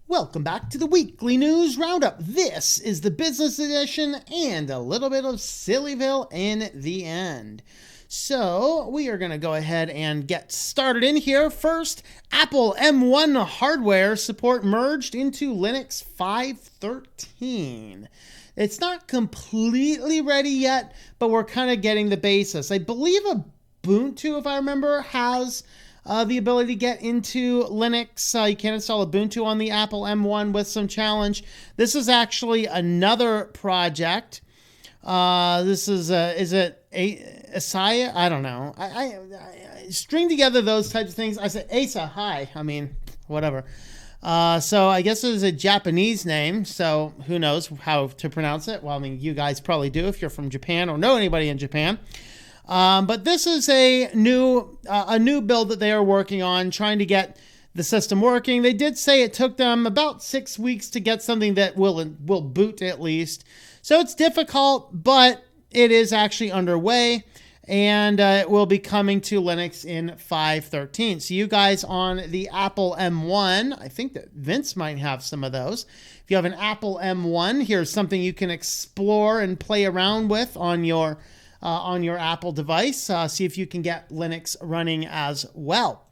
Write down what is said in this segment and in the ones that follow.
Welcome back to the weekly news roundup. This is the business edition and a little bit of Sillyville in the end. So we are going to go ahead and get started in here. First, Apple M1 hardware support merged into Linux 5.13. It's not completely ready yet, but we're kind of getting the basis. I believe Ubuntu, if I remember, has the ability to get into Linux. You can install Ubuntu on the Apple M1 with some challenge. This is actually another project. This is it Asaya? I don't know. I string together those types of things. I said Asa. Hi. I mean, whatever. So I guess it is a Japanese name. So who knows how to pronounce it? Well, I mean, you guys probably do if you're from Japan or know anybody in Japan. But this is a new build that they are working on, trying to get the system working. They did say it took them about 6 weeks to get something that will boot at least. So it's difficult, but it is actually underway, and it will be coming to Linux in 5.13. So you guys on the Apple M1, I think that Vince might have some of those. If you have an Apple M1, here's something you can explore and play around with on your Apple device. See if you can get Linux running as well.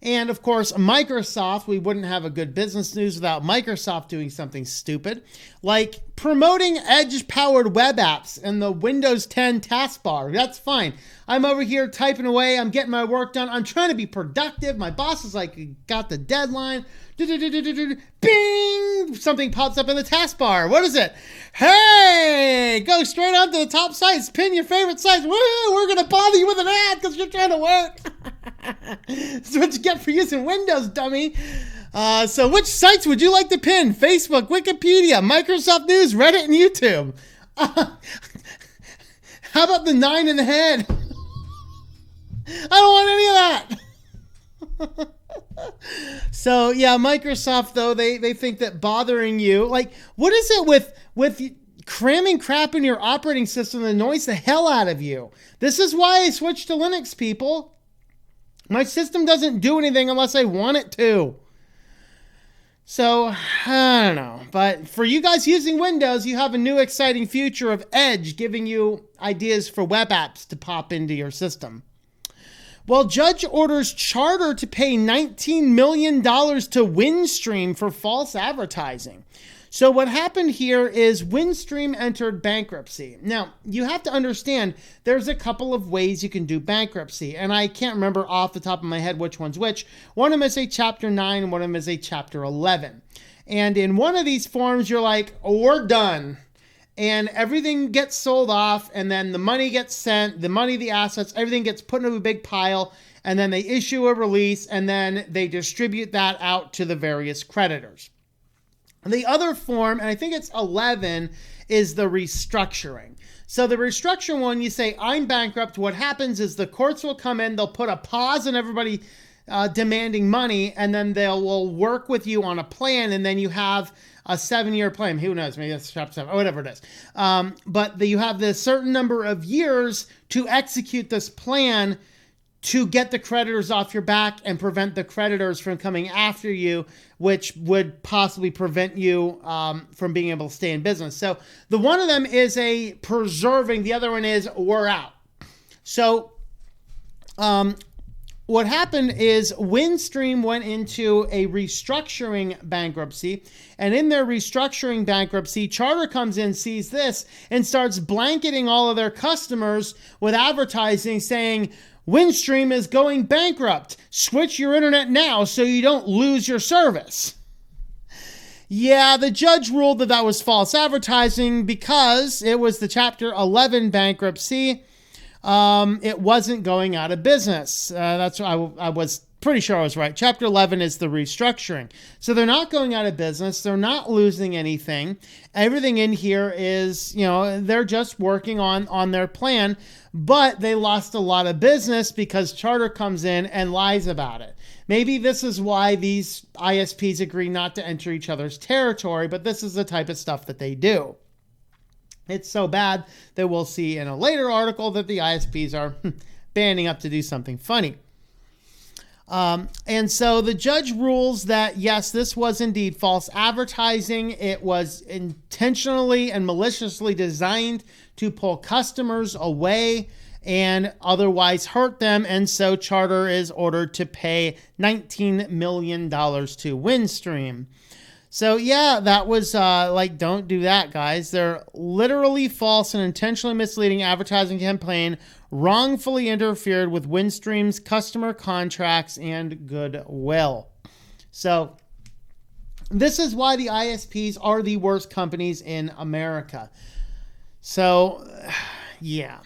And of course, Microsoft, we wouldn't have a good business news without Microsoft doing something stupid, like promoting Edge-powered web apps in the Windows 10 taskbar. That's fine. I'm over here typing away. I'm getting my work done. I'm trying to be productive. My boss is like, got the deadline. Bing! Something pops up in the taskbar. What is it? Hey! Go straight on to the top sites. Pin your favorite sites. Woo! We're going to bother you with an ad because you're trying to work. That's what you get for using Windows, dummy. So which sites would you like to pin? Facebook, Wikipedia, Microsoft News, Reddit, and YouTube. How about the 9 in the head? I don't want any of that. So yeah, Microsoft though, they think that bothering you, like, what is it with cramming crap in your operating system that annoys the hell out of you? This is why I switched to Linux, people. My system doesn't do anything unless I want it to. So, I don't know. But for you guys using Windows, you have a new exciting future of Edge giving you ideas for web apps to pop into your system. Well, judge orders Charter to pay $19 million to Windstream for false advertising. So what happened here is Windstream entered bankruptcy. Now, you have to understand there's a couple of ways you can do bankruptcy, and I can't remember off the top of my head which one's which. One of them is a Chapter 9 and one of them is a Chapter 11. And in one of these forms, you're like, oh, we're done. And everything gets sold off, and then the money gets sent, the money, the assets, everything gets put into a big pile, and then they issue a release, and then they distribute that out to the various creditors. The other form, and I think it's 11, is the restructuring. So the restructuring one, you say, I'm bankrupt. What happens is the courts will come in, they'll put a pause on everybody demanding money, and then will work with you on a plan, and then you have a 7-year plan. Who knows? Maybe that's Chapter 7, or whatever it is. But you have this certain number of years to execute this plan to get the creditors off your back and prevent the creditors from coming after you, which would possibly prevent you from being able to stay in business. So the one of them is a preserving, the other one is we're out. So what happened is Windstream went into a restructuring bankruptcy, and in their restructuring bankruptcy, Charter comes in, sees this, and starts blanketing all of their customers with advertising saying, Windstream is going bankrupt. Switch your internet now so you don't lose your service. Yeah, the judge ruled that that was false advertising because it was the Chapter 11 bankruptcy. It wasn't going out of business. That's what I was pretty sure I was right. Chapter 11 is the restructuring. So they're not going out of business. They're not losing anything. Everything in here is, they're just working on their plan, but they lost a lot of business because Charter comes in and lies about it. Maybe this is why these ISPs agree not to enter each other's territory, but this is the type of stuff that they do. It's so bad that we'll see in a later article that the ISPs are banding up to do something funny. And so the judge rules that, yes, this was indeed false advertising. It was intentionally and maliciously designed to pull customers away and otherwise hurt them. And so Charter is ordered to pay $19 million to Windstream. So yeah, that was don't do that, guys. They're literally false and intentionally misleading advertising campaign wrongfully interfered with Windstream's customer contracts and goodwill. So this is why the ISPs are the worst companies in America. So yeah,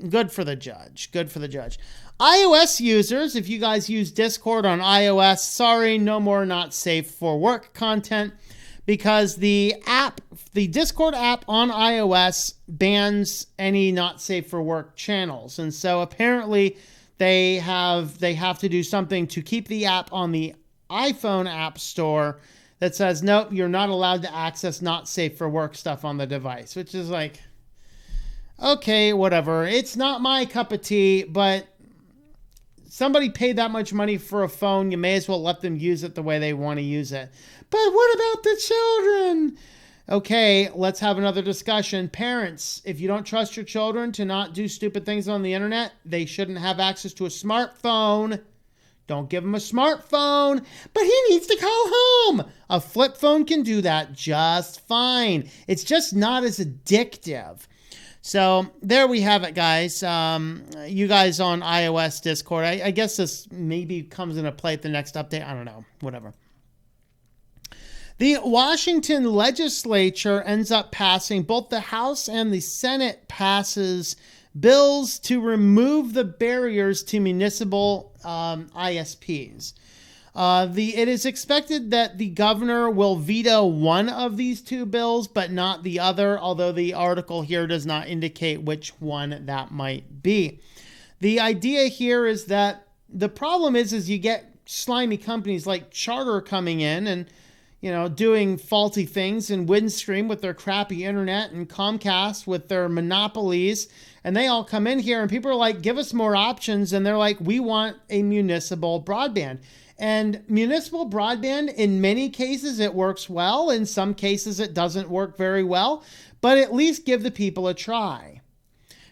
good for the judge. Good for the judge. iOS users, if you guys use Discord on iOS, sorry, no more not safe for work content, because the Discord app on iOS bans any not safe for work channels. And so apparently they have to do something to keep the app on the iPhone app store that says, nope, you're not allowed to access not safe for work stuff on the device, which is like, okay, whatever. It's not my cup of tea, but somebody paid that much money for a phone. You may as well let them use it the way they want to use it. But what about the children? Okay, let's have another discussion. Parents, if you don't trust your children to not do stupid things on the internet, they shouldn't have access to a smartphone. Don't give him a smartphone, but he needs to call home. A flip phone can do that just fine. It's just not as addictive. So there we have it, guys. You guys on iOS Discord, I guess this maybe comes into play at the next update. I don't know, whatever. The Washington legislature ends up passing, both the House and the Senate passes bills to remove the barriers to municipal ISPs. It is expected that the governor will veto one of these two bills, but not the other, although the article here does not indicate which one that might be. The idea here is that the problem is you get slimy companies like Charter coming in and, doing faulty things, and Windstream with their crappy internet, and Comcast with their monopolies. And they all come in here and people are like, give us more options. And they're like, we want a municipal broadband. And municipal broadband, in many cases, it works well. In some cases, it doesn't work very well. But at least give the people a try.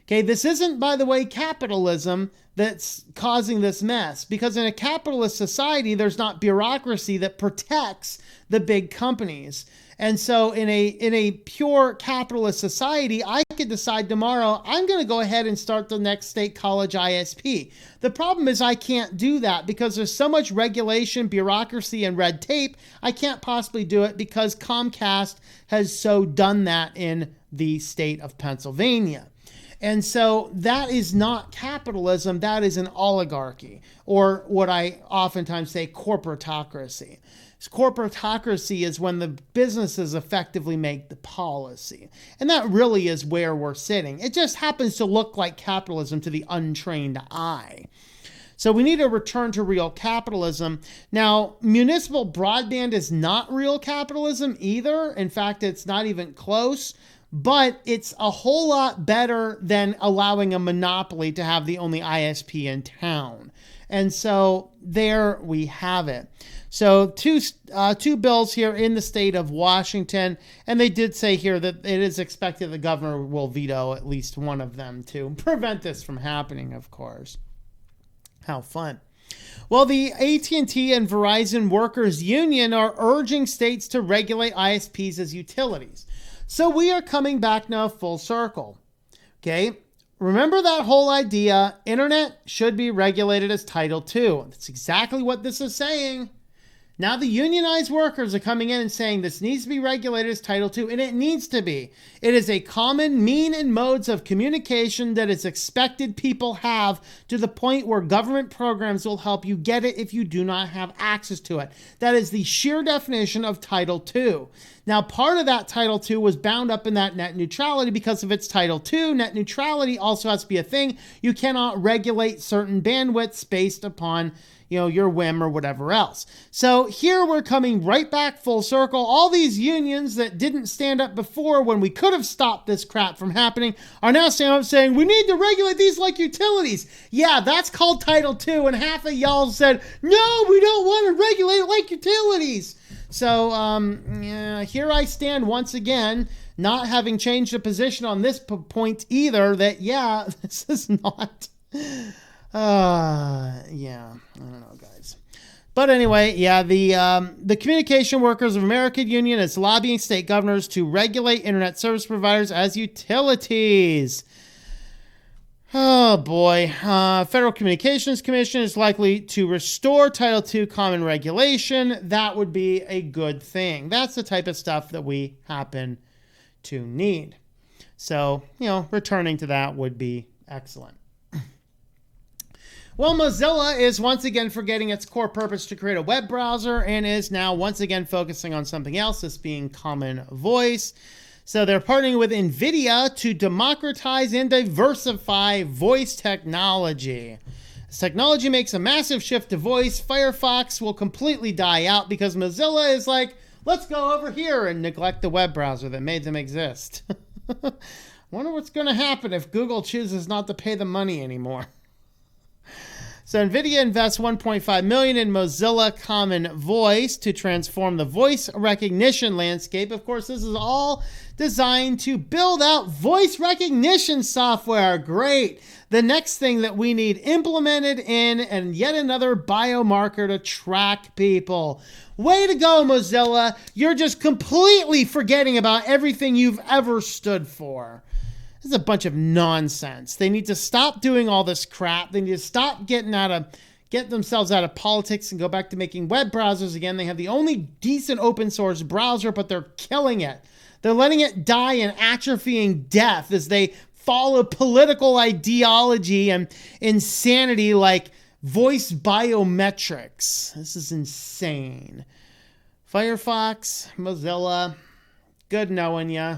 Okay, this isn't, by the way, capitalism that's causing this mess. Because in a capitalist society, there's not bureaucracy that protects the big companies. And so in a pure capitalist society, I could decide tomorrow, I'm going to go ahead and start the next state college ISP. The problem is I can't do that because there's so much regulation, bureaucracy, and red tape. I can't possibly do it because Comcast has so done that in the state of Pennsylvania. And so that is not capitalism. That is an oligarchy, or what I oftentimes say, corporatocracy. Corporatocracy is when the businesses effectively make the policy. And that really is where we're sitting. It just happens to look like capitalism to the untrained eye. So we need to return to real capitalism. Now, municipal broadband is not real capitalism either. In fact, it's not even close. But it's a whole lot better than allowing a monopoly to have the only ISP in town. And so there we have it. So two bills here in the state of Washington. And they did say here that it is expected the governor will veto at least one of them to prevent this from happening, of course. How fun. Well, the AT&T and Verizon Workers Union are urging states to regulate ISPs as utilities. So we are coming back now full circle. Okay. Remember that whole idea, internet should be regulated as Title II. That's exactly what this is saying. Now the unionized workers are coming in and saying this needs to be regulated as Title II, and it needs to be. It is a common mean and modes of communication that is expected people have, to the point where government programs will help you get it if you do not have access to it. That is the sheer definition of Title II. Now, part of that Title II was bound up in that net neutrality because of its Title II. Net neutrality also has to be a thing. You cannot regulate certain bandwidths based upon your whim or whatever else. So here we're coming right back full circle. All these unions that didn't stand up before when we could have stopped this crap from happening are now standing up saying, we need to regulate these like utilities. Yeah, that's called Title II, and half of y'all said, no, we don't want to regulate it like utilities. So, yeah, here I stand once again, not having changed a position on this point either, that, yeah, this is not, yeah, I don't know, guys. But anyway, yeah, the Communication Workers of America Union is lobbying state governors to regulate internet service providers as utilities. Oh boy. Federal Communications Commission is likely to restore Title II common regulation. That would be a good thing. That's the type of stuff that we happen to need. So, returning to that would be excellent. Well, Mozilla is once again forgetting its core purpose to create a web browser and is now once again focusing on something else, this being common voice. So they're partnering with NVIDIA to democratize and diversify voice technology. As technology makes a massive shift to voice, Firefox will completely die out because Mozilla is like, let's go over here and neglect the web browser that made them exist. Wonder what's going to happen if Google chooses not to pay the money anymore. So NVIDIA invests $1.5 million in Mozilla Common Voice to transform the voice recognition landscape. Of course, this is all designed to build out voice recognition software. Great. The next thing that we need implemented in, and yet another biomarker to track people. Way to go, Mozilla. You're just completely forgetting about everything you've ever stood for. This is a bunch of nonsense. They need to stop doing all this crap. They need to stop get themselves out of politics and go back to making web browsers again. They have the only decent open source browser, but they're killing it. They're letting it die in atrophying death as they follow political ideology and insanity like voice biometrics. This is insane. Firefox, Mozilla, good knowing ya.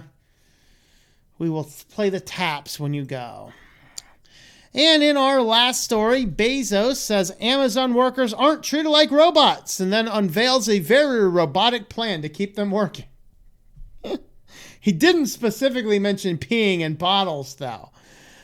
We will play the taps when you go. And in our last story, Bezos says Amazon workers aren't treated like robots and then unveils a very robotic plan to keep them working. He didn't specifically mention peeing in bottles, though.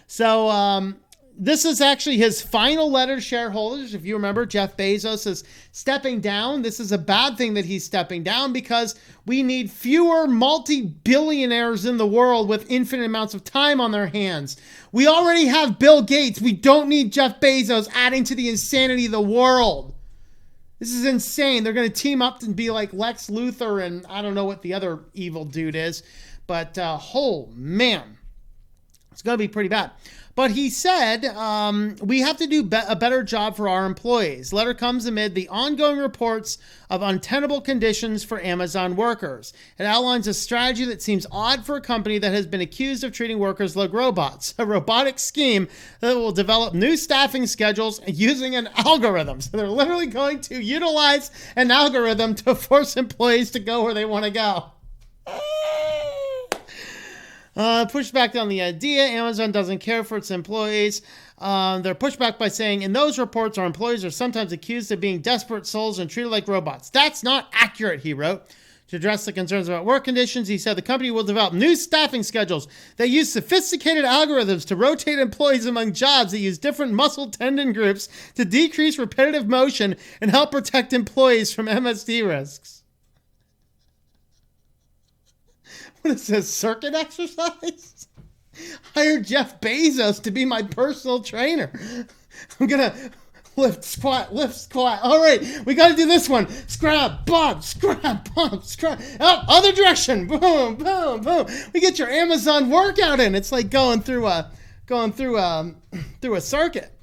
So this is actually his final letter to shareholders. If you remember, Jeff Bezos is stepping down. This is a bad thing that he's stepping down because we need fewer multi-billionaires in the world with infinite amounts of time on their hands. We already have Bill Gates. We don't need Jeff Bezos adding to the insanity of the world. This is insane. They're going to team up and be like Lex Luthor and I don't know what the other evil dude is. But, oh man, it's going to be pretty bad. But he said, we have to do a better job for our employees. Letter comes amid the ongoing reports of untenable conditions for Amazon workers. It outlines a strategy that seems odd for a company that has been accused of treating workers like robots. A robotic scheme that will develop new staffing schedules using an algorithm. So they're literally going to utilize an algorithm to force employees to go where they want to go. Pushed back on the idea. Amazon doesn't care for its employees. They're pushed back by saying, in those reports, our employees are sometimes accused of being desperate souls and treated like robots. That's not accurate, he wrote. To address the concerns about work conditions, he said the company will develop new staffing schedules that use sophisticated algorithms to rotate employees among jobs that use different muscle tendon groups to decrease repetitive motion and help protect employees from MSD risks. What is this, circuit exercise? Hired Jeff Bezos to be my personal trainer. I'm going to lift, squat. All right, we got to do this one. Scrap, bump, scrap, bump, scrap. Oh, other direction. Boom, boom, boom. We get your Amazon workout in. It's like going through a circuit.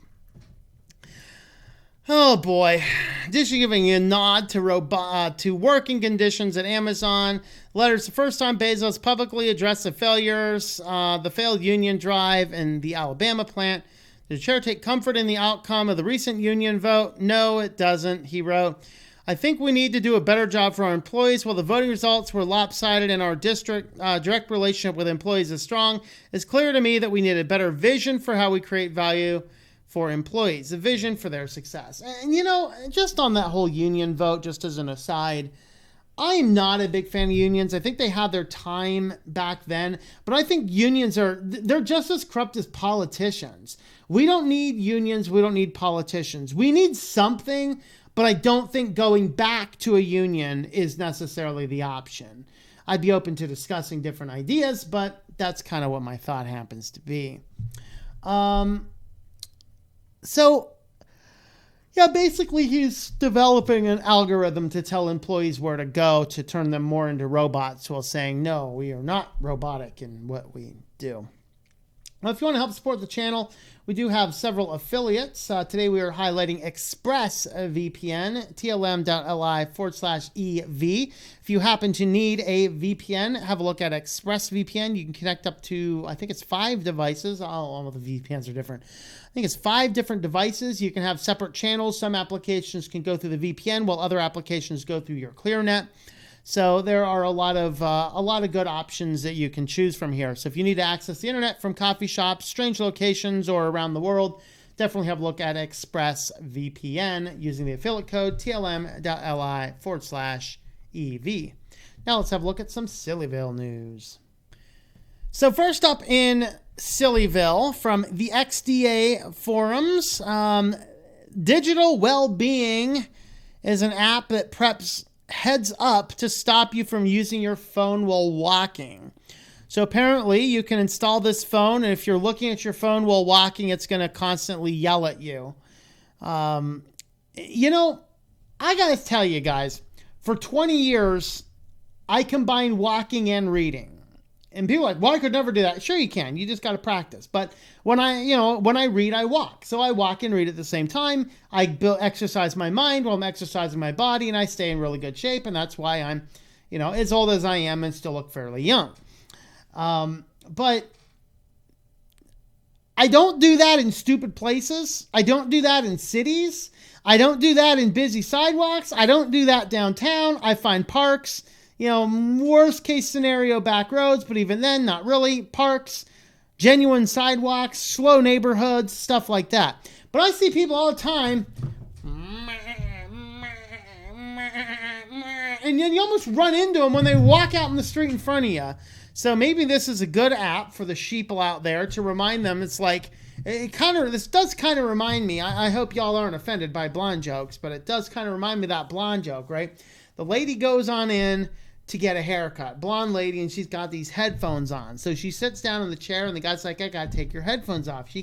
Oh boy, just giving a nod to working conditions at Amazon. Letters the first time Bezos publicly addressed the failures, the failed union drive in the Alabama plant. Does the chair take comfort in the outcome of the recent union vote? No, it doesn't, he wrote. I think we need to do a better job for our employees. While the voting results were lopsided and our district direct relationship with employees is strong, it's clear to me that we need a better vision for how we create value for employees, a vision for their success. And, just on that whole union vote, just as an aside, I'm not a big fan of unions. I think they had their time back then, but I think unions they're just as corrupt as politicians. We don't need unions. We don't need politicians. We need something, but I don't think going back to a union is necessarily the option. I'd be open to discussing different ideas, but that's kind of what my thought happens to be. Basically he's developing an algorithm to tell employees where to go to turn them more into robots while saying, no, we are not robotic in what we do. Well, if you want to help support the channel, we do have several affiliates. Today we are highlighting ExpressVPN, tlm.li/EV. If you happen to need a VPN, have a look at ExpressVPN. You can connect up to, I think it's 5 devices. All of the VPNs are different. I think it's 5 different devices. You can have separate channels. Some applications can go through the VPN while other applications go through your ClearNet. So there are a lot of good options that you can choose from here. So if you need to access the internet from coffee shops, strange locations, or around the world, definitely have a look at ExpressVPN using the affiliate code tlm.li/EV. Now let's have a look at some Sillyville news. So first up in Sillyville from the XDA forums, Digital Wellbeing is an app that preps heads up to stop you from using your phone while walking. So apparently you can install this phone, and if you're looking at your phone while walking, it's going to constantly yell at you. I got to tell you guys, for 20 years, I combined walking and reading. And people are like, well, I could never do that. Sure you can. You just got to practice. But when I read, I walk. So I walk and read at the same time. I exercise my mind while I'm exercising my body, and I stay in really good shape. And that's why I'm, as old as I am and still look fairly young. But I don't do that in stupid places. I don't do that in cities. I don't do that in busy sidewalks. I don't do that downtown. I find parks. Worst case scenario, back roads, but even then, not really. Parks, genuine sidewalks, slow neighborhoods, stuff like that. But I see people all the time, and then you almost run into them when they walk out in the street in front of you. So maybe this is a good app for the sheeple out there to remind them. It's like, this does kind of remind me, I hope y'all aren't offended by blonde jokes, but it does kind of remind me of that blonde joke, right? The lady goes on in to get a haircut, blonde lady, and she's got these headphones on. So she sits down in the chair, and the guy's like, I gotta take your headphones off. I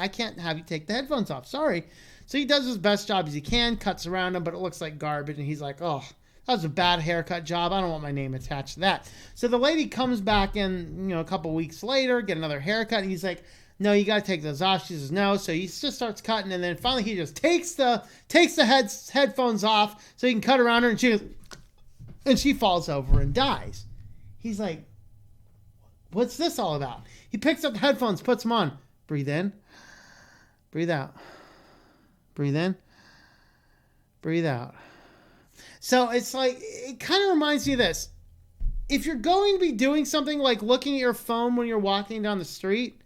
can't have you take the headphones off. Sorry. So he does his best job as he can, cuts around him, but it looks like garbage, and he's like, oh, that was a bad haircut job. I don't want my name attached to that. So the lady comes back in, a couple weeks later, get another haircut, and he's like, no, you got to take those off. She says no. So he just starts cutting, and then finally he just takes the headphones off so he can cut around her, and she falls over and dies. He's like, what's this all about? He picks up the headphones, puts them on. Breathe in. Breathe out. Breathe in. Breathe out. So it's like, it kind of reminds me of this. If you're going to be doing something like looking at your phone when you're walking down the street,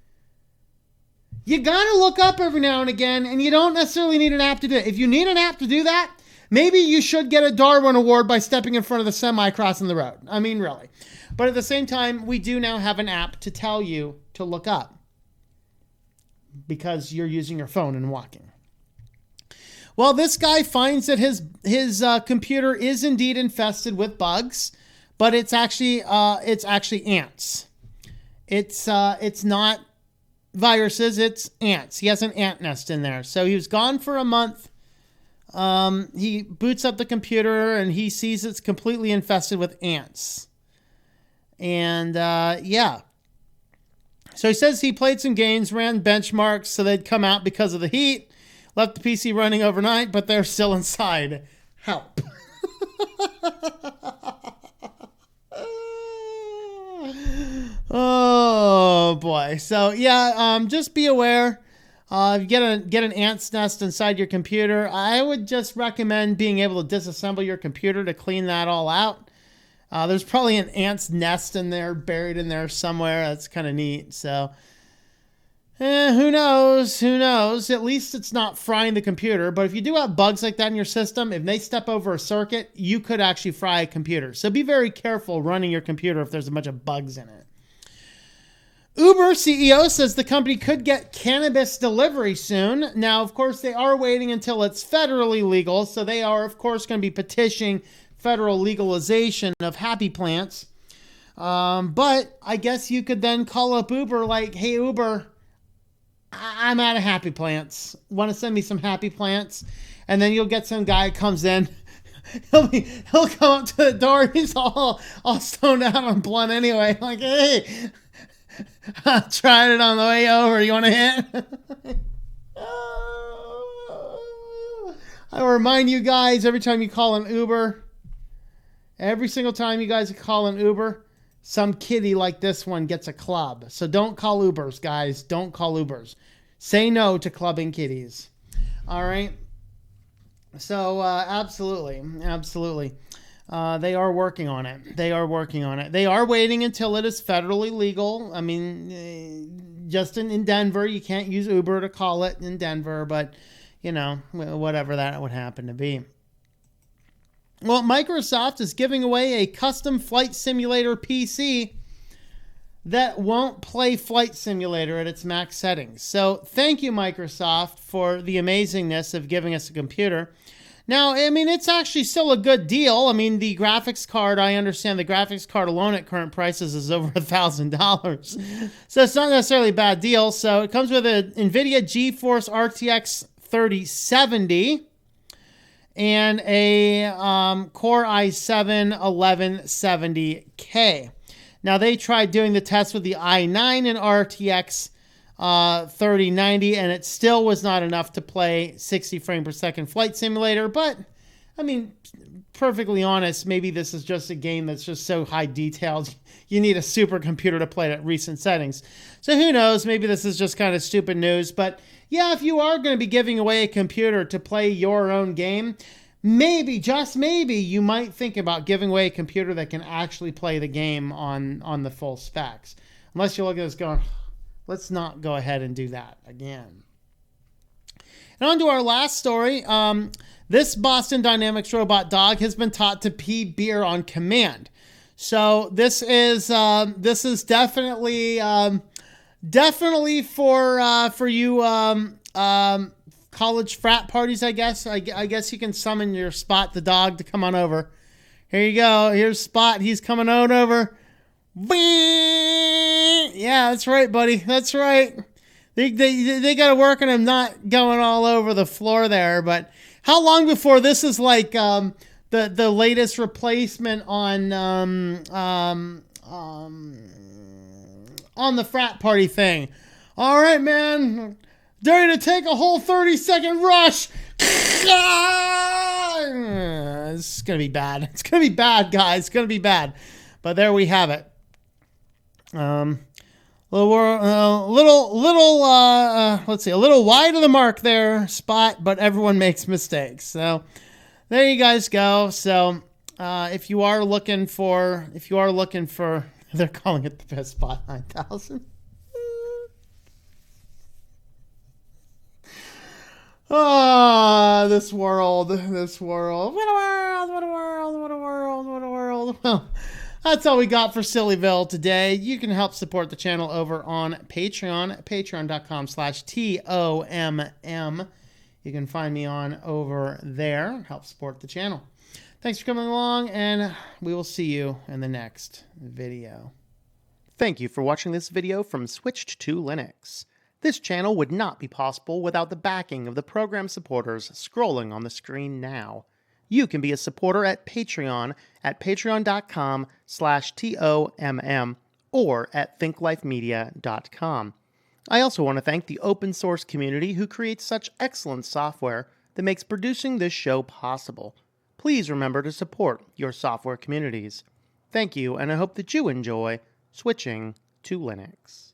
you got to look up every now and again, and you don't necessarily need an app to do it. If you need an app to do that, maybe you should get a Darwin Award by stepping in front of the semi crossing the road. I mean, really. But at the same time, we do now have an app to tell you to look up because you're using your phone and walking. Well, this guy finds that his computer is indeed infested with bugs, but it's actually ants. It's not viruses, it's ants. He has an ant nest in there. So he was gone for a month. He boots up the computer and he sees it's completely infested with ants. And so he says he played some games, ran benchmarks so they'd come out because of the heat, left the PC running overnight, but they're still inside. Help. Oh boy. So just be aware. If you get an ant's nest inside your computer, I would just recommend being able to disassemble your computer to clean that all out. There's probably an ant's nest in there, buried in there somewhere. That's kind of neat. So Who knows? Who knows? At least it's not frying the computer. But if you do have bugs like that in your system, if they step over a circuit, you could actually fry a computer. So be very careful running your computer if there's a bunch of bugs in it. Uber CEO says the company could get cannabis delivery soon. Now, of course, they are waiting until it's federally legal. So they are, of course, going to be petitioning federal legalization of happy plants. But I guess you could then call up Uber like, hey, Uber, I'm out of happy plants. Want to send me some happy plants? And then you'll get some guy who comes in. He'll come up to the door. He's all stoned out on blunt anyway. Like, hey, I tried it on the way over. You want to hit? I remind you guys, every time you call an Uber, every single time you guys call an Uber, some kitty like this one gets a club. So don't call Ubers, guys. Don't call Ubers. Say no to clubbing kitties. All right. So absolutely. They are working on it. They are waiting until it is federally legal. I mean, just in Denver, you can't use Uber to call it in Denver, but you know, whatever that would happen to be. Well, Microsoft is giving away a custom flight simulator PC that won't play Flight Simulator at its max settings. So thank you, Microsoft, for the amazingness of giving us a computer. Now, I mean, it's actually still a good deal. I mean, the graphics card, I understand the graphics card alone at current prices is over $1,000. So it's not necessarily a bad deal. So it comes with an NVIDIA GeForce RTX 3070. And a Core i7 1170K. Now, they tried doing the test with the i9 and RTX 3090, and it still was not enough to play 60 frame per second Flight Simulator. But, I mean, perfectly honest, maybe this is just a game that's just so high detailed, you need a supercomputer to play it at recent settings. So who knows? Maybe this is just kind of stupid news. But yeah, if you are going to be giving away a computer to play your own game, maybe, just maybe, you might think about giving away a computer that can actually play the game on the full specs. Unless you look at this going, let's not go ahead and do that again. And on to our last story. This Boston Dynamics robot dog has been taught to pee beer on command. So this is definitely for you college frat parties, I guess. I guess you can summon your Spot the dog to come on over. Here you go. Here's Spot. He's coming on over. Yeah, that's right, buddy. That's right. They got to work on him not going all over the floor there. But how long before this is like the latest replacement on the frat party thing? All right, man. Dare you to take a whole 30-second rush. It's going to be bad. It's going to be bad, guys. It's going to be bad. But there we have it. Let's see, a little wide of the mark there, Spot, but everyone makes mistakes. So there you guys go. So if you are looking for, they're calling it the best Spot 9000. Oh, this world. What a world. Well, that's all we got for Sillyville today. You can help support the channel over on Patreon, patreon.com/TOMM. You can find me on over there. Help support the channel. Thanks for coming along, and we will see you in the next video. Thank you for watching this video from Switched to Linux. This channel would not be possible without the backing of the program supporters scrolling on the screen now. You can be a supporter at Patreon at patreon.com/TOMM or at thinklifemedia.com. I also want to thank the open source community who creates such excellent software that makes producing this show possible. Please remember to support your software communities. Thank you, and I hope that you enjoy switching to Linux.